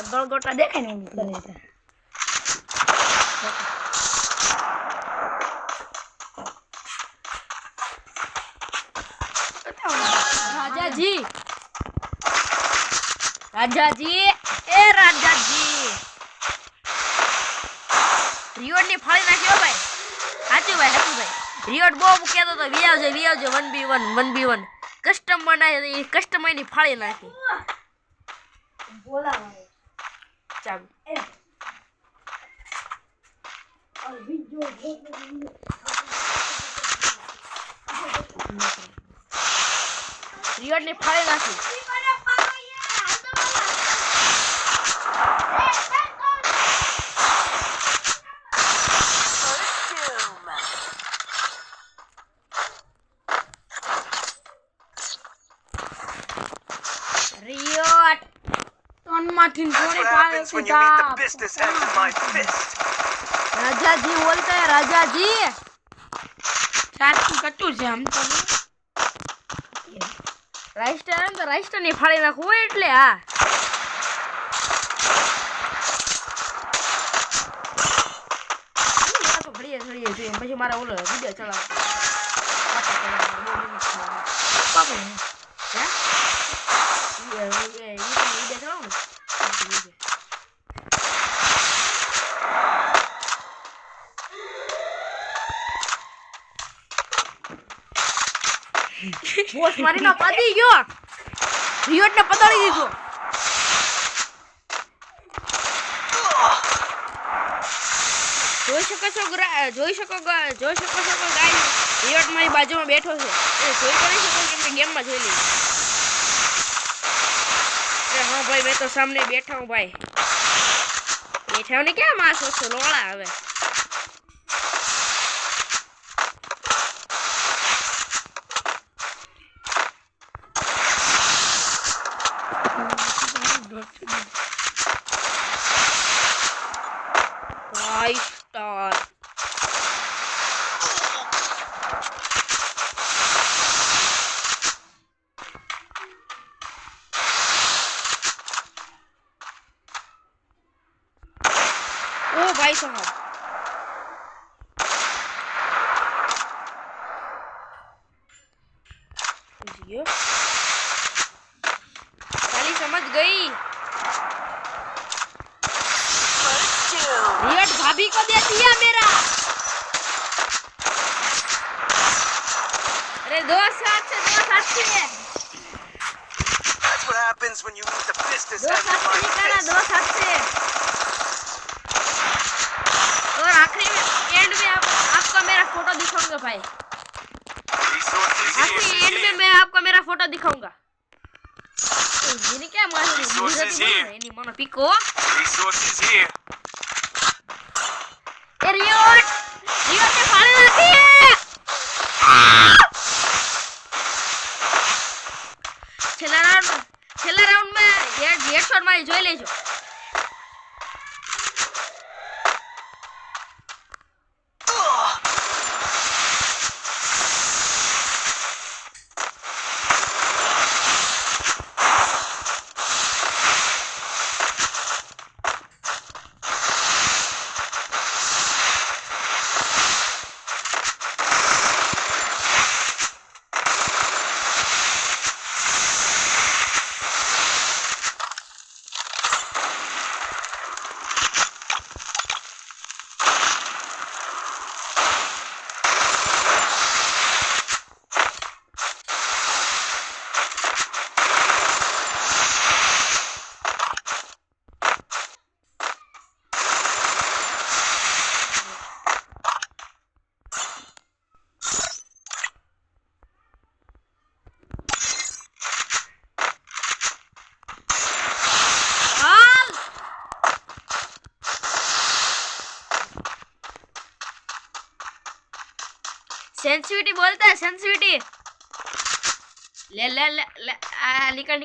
ગળગોટા દેખાય ને એમ કરે છે રાજાજી રાજાજી એ રાજાજી રિયોટ ની ફાળી નાખ્યો ભાઈ સાચું ભાઈ રિયોટ બહુ કહેતો તો વિયાવજે 1v1 1v1 કસ્ટમ બનાવી એ કસ્ટમર ની ફાળી નાખી બોલાવા ચાલ રિયોટ ની ફાળી નાખી રિયોટ તનમાંથી થોડી પાડે રાજાજી બોલતા હે રાજાજી સાચું કટું છે આમ તો રાઈસ્ટર ની ફાળી નાખવું એટલે હા તો ઘડીએ જોઈએ પછી મારા ઓલો વિડિયો ચલાવ બોસ મારી ના પડી ગયો રિયોટ ને પતાડી દીધો જોઈ શકો છો ગાઈસ રિયોટ મારી બાજુમાં બેઠો છે એ જોઈ કરી શકો કેમ કે ગેમ માં જોઈ લે હા ભાઈ મેં તો સામે બેઠા હું ભાઈ બેઠા ને ક્યાં માસ ઓછો લોળા હવે Star. Oh भाई साहब साली समझ गई रियोट भाभी को दे दिया मेरा अरे दो साथ से That's what happens when you eat the business दो out of my fist. दो साथ से और आखिरी में एंड में आपको मेरा फोटो दिखाऊंगा भाई आखिरी एंड में मैं आपको मेरा फोटो दिखाऊंगा ये क्या मार नहीं मानो पिको Resources here. रियोट के फाड़े लाती है छेला राउंड में हेडशॉट मारी જોઈ લેજો सेंसिटिविटी बोलता है सेंसिटिविटी ले ले ले ले निकल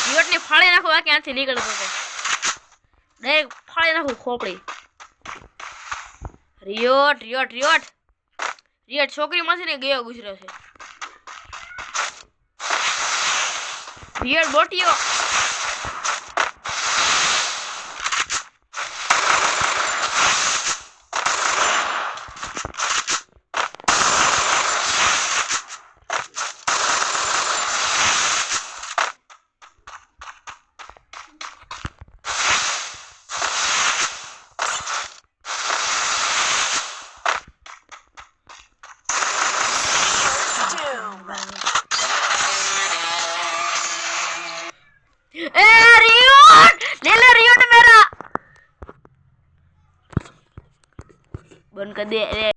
रियोट ने फाड़े नाखो आ क्यांथी નીકળતો છે ડાયરેક્ટ ફાડી નાખો ખોપડી રિયોટ છોકરી માંથી ને ગયો ગુજરો છે રિયડ બોટિયો ए रियोट ले ले रियोट मेरा बंद कर दे